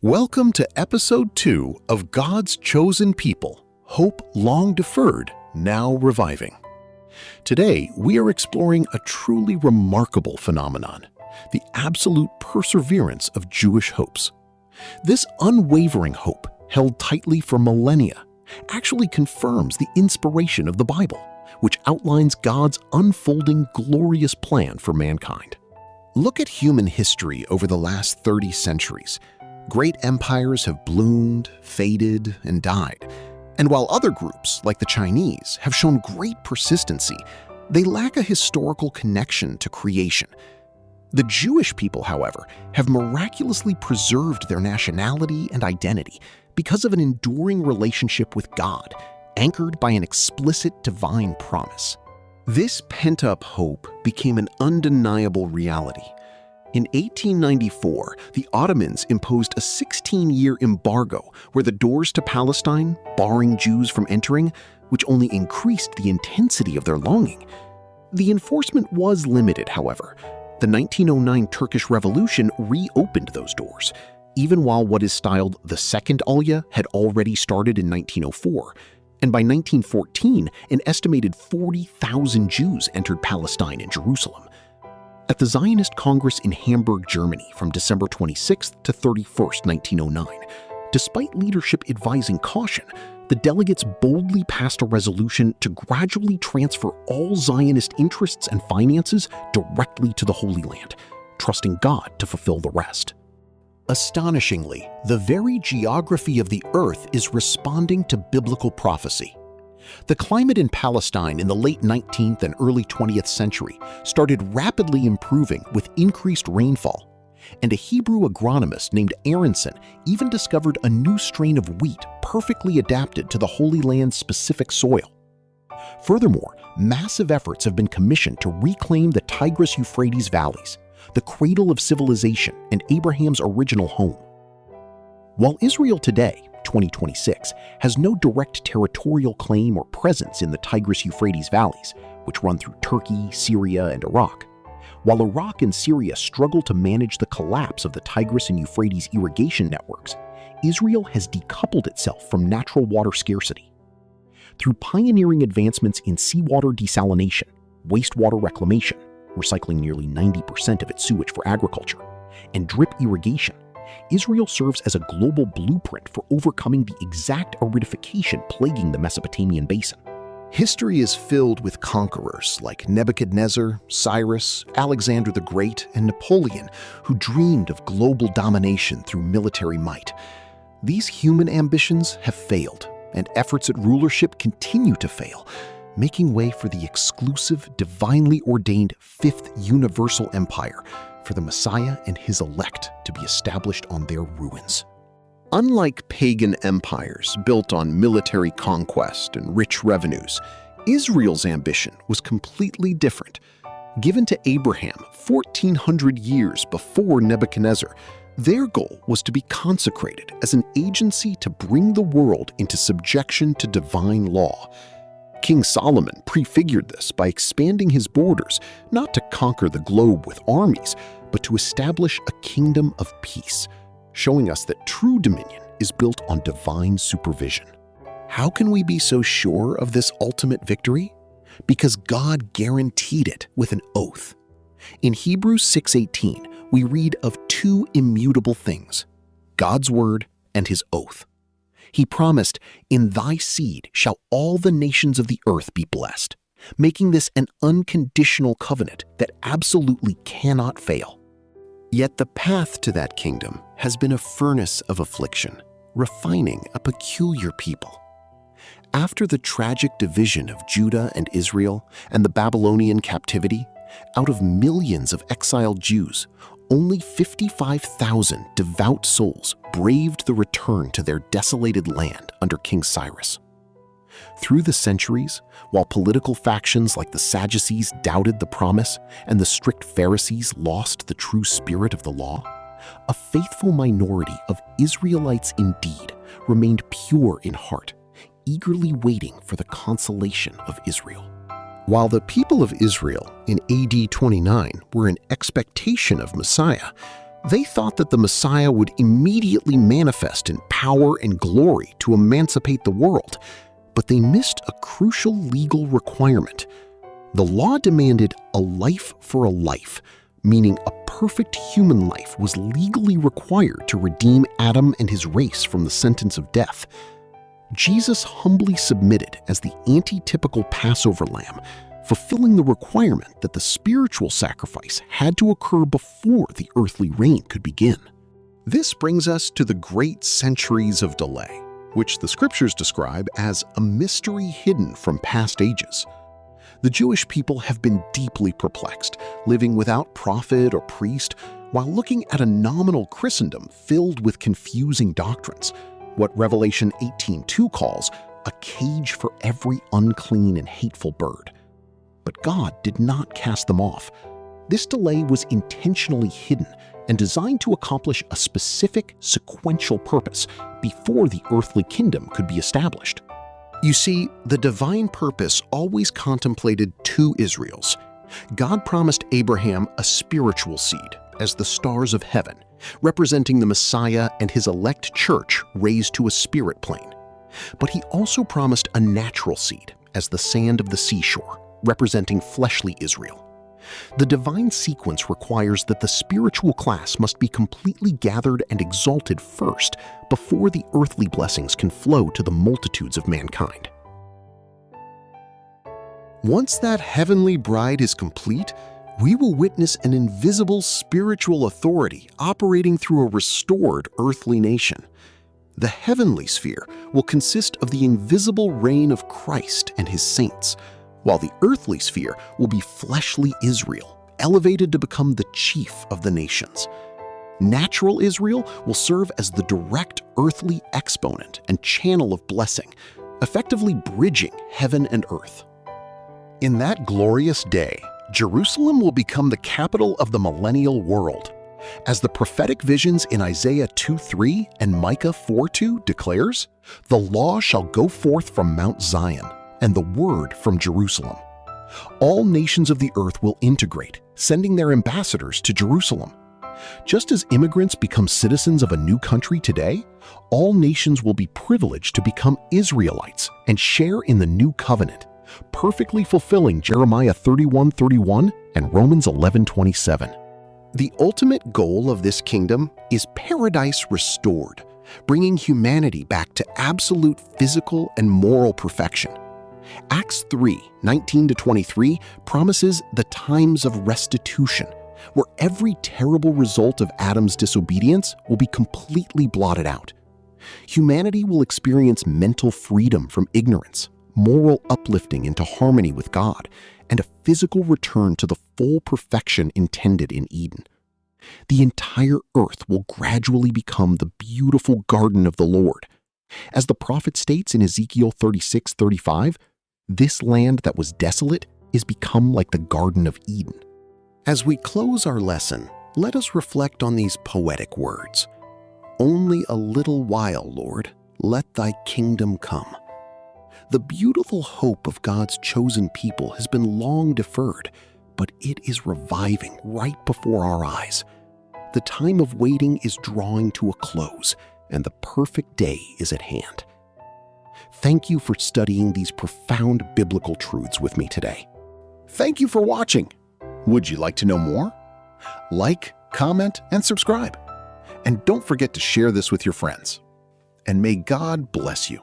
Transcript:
Welcome to Episode 2 of God's Chosen People, Hope Long Deferred, Now Reviving. Today, we are exploring a truly remarkable phenomenon, the absolute perseverance of Jewish hopes. This unwavering hope, held tightly for millennia, actually confirms the inspiration of the Bible, which outlines God's unfolding glorious plan for mankind. Look at human history over the last 30 centuries. Great empires have bloomed, faded, and died. And while other groups, like the Chinese, have shown great persistency, they lack a historical connection to creation. The Jewish people, however, have miraculously preserved their nationality and identity because of an enduring relationship with God, anchored by an explicit divine promise. This pent-up hope became an undeniable reality. In 1894, the Ottomans imposed a 16-year embargo where the doors to Palestine, barring Jews from entering, which only increased the intensity of their longing. The enforcement was limited, however. The 1909 Turkish Revolution reopened those doors, even while what is styled the Second Aliyah had already started in 1904. And by 1914, an estimated 40,000 Jews entered Palestine and Jerusalem. At the Zionist Congress in Hamburg, Germany from December 26 to 31, 1909, despite leadership advising caution, the delegates boldly passed a resolution to gradually transfer all Zionist interests and finances directly to the Holy Land, trusting God to fulfill the rest. Astonishingly, the very geography of the earth is responding to biblical prophecy. The climate in Palestine in the late 19th and early 20th century started rapidly improving with increased rainfall, and a Hebrew agronomist named Aronson even discovered a new strain of wheat perfectly adapted to the Holy Land's specific soil. Furthermore, massive efforts have been commissioned to reclaim the Tigris-Euphrates valleys, the cradle of civilization and Abraham's original home. While Israel today, 2026, has no direct territorial claim or presence in the Tigris-Euphrates valleys, which run through Turkey, Syria, and Iraq. While Iraq and Syria struggle to manage the collapse of the Tigris and Euphrates irrigation networks, Israel has decoupled itself from natural water scarcity. Through pioneering advancements in seawater desalination, wastewater reclamation, recycling nearly 90% of its sewage for agriculture, and drip irrigation, Israel serves as a global blueprint for overcoming the exact aridification plaguing the Mesopotamian basin. History is filled with conquerors like Nebuchadnezzar, Cyrus, Alexander the Great, and Napoleon, who dreamed of global domination through military might. These human ambitions have failed, and efforts at rulership continue to fail, making way for the exclusive, divinely ordained Fifth Universal Empire, for the Messiah and his elect to be established on their ruins. Unlike pagan empires built on military conquest and rich revenues, Israel's ambition was completely different. Given to Abraham 1,400 years before Nebuchadnezzar, their goal was to be consecrated as an agency to bring the world into subjection to divine law. King Solomon prefigured this by expanding his borders, not to conquer the globe with armies, but to establish a kingdom of peace, showing us that true dominion is built on divine supervision. How can we be so sure of this ultimate victory? Because God guaranteed it with an oath. In Hebrews 6:18, we read of two immutable things, God's word and his oath. He promised, "In thy seed shall all the nations of the earth be blessed," making this an unconditional covenant that absolutely cannot fail. Yet the path to that kingdom has been a furnace of affliction, refining a peculiar people. After the tragic division of Judah and Israel and the Babylonian captivity, out of millions of exiled Jews, only 55,000 devout souls braved the return to their desolated land under King Cyrus. Through the centuries, while political factions like the Sadducees doubted the promise and the strict Pharisees lost the true spirit of the law, a faithful minority of Israelites indeed remained pure in heart, eagerly waiting for the consolation of Israel. While the people of Israel in AD 29 were in expectation of Messiah, They thought that the Messiah would immediately manifest in power and glory to emancipate the world, but they missed a crucial legal requirement. The law demanded a life for a life, meaning a perfect human life was legally required to redeem Adam and his race from the sentence of death. Jesus humbly submitted as the anti-typical Passover lamb, fulfilling the requirement that the spiritual sacrifice had to occur before the earthly reign could begin. This brings us to the great centuries of delay, which the scriptures describe as a mystery hidden from past ages. The Jewish people have been deeply perplexed, living without prophet or priest, while looking at a nominal Christendom filled with confusing doctrines, what Revelation 18:2 calls a cage for every unclean and hateful bird. But God did not cast them off. This delay was intentionally hidden and designed to accomplish a specific sequential purpose before the earthly kingdom could be established. You see, the divine purpose always contemplated two Israels. God promised Abraham a spiritual seed as the stars of heaven, representing the Messiah and his elect church raised to a spirit plane. But he also promised a natural seed as the sand of the seashore, representing fleshly Israel. The divine sequence requires that the spiritual class must be completely gathered and exalted first before the earthly blessings can flow to the multitudes of mankind. Once that heavenly bride is complete, we will witness an invisible spiritual authority operating through a restored earthly nation. The heavenly sphere will consist of the invisible reign of Christ and his saints, while the earthly sphere will be fleshly Israel, elevated to become the chief of the nations. Natural Israel will serve as the direct earthly exponent and channel of blessing, effectively bridging heaven and earth. In that glorious day, Jerusalem will become the capital of the millennial world. As the prophetic visions in Isaiah 2:3 and Micah 4:2 declares, "The law shall go forth from Mount Zion, and the word from Jerusalem." All nations of the earth will integrate, sending their ambassadors to Jerusalem. Just as immigrants become citizens of a new country today, all nations will be privileged to become Israelites and share in the new covenant, perfectly fulfilling Jeremiah 31:31 and Romans 11:27. The ultimate goal of this kingdom is paradise restored, bringing humanity back to absolute physical and moral perfection. Acts 3:19-23 promises the times of restitution, where every terrible result of Adam's disobedience will be completely blotted out. Humanity will experience mental freedom from ignorance, moral uplifting into harmony with God, and a physical return to the full perfection intended in Eden. The entire earth will gradually become the beautiful garden of the Lord. As the prophet states in Ezekiel 36:35, this land that was desolate is become like the Garden of Eden. As we close our lesson, let us reflect on these poetic words. "Only a little while, Lord, let thy kingdom come." The beautiful hope of God's chosen people has been long deferred, but it is reviving right before our eyes. The time of waiting is drawing to a close, and the perfect day is at hand. Thank you for studying these profound biblical truths with me today. Thank you for watching. Would you like to know more? Like, comment, and subscribe. And don't forget to share this with your friends. And may God bless you.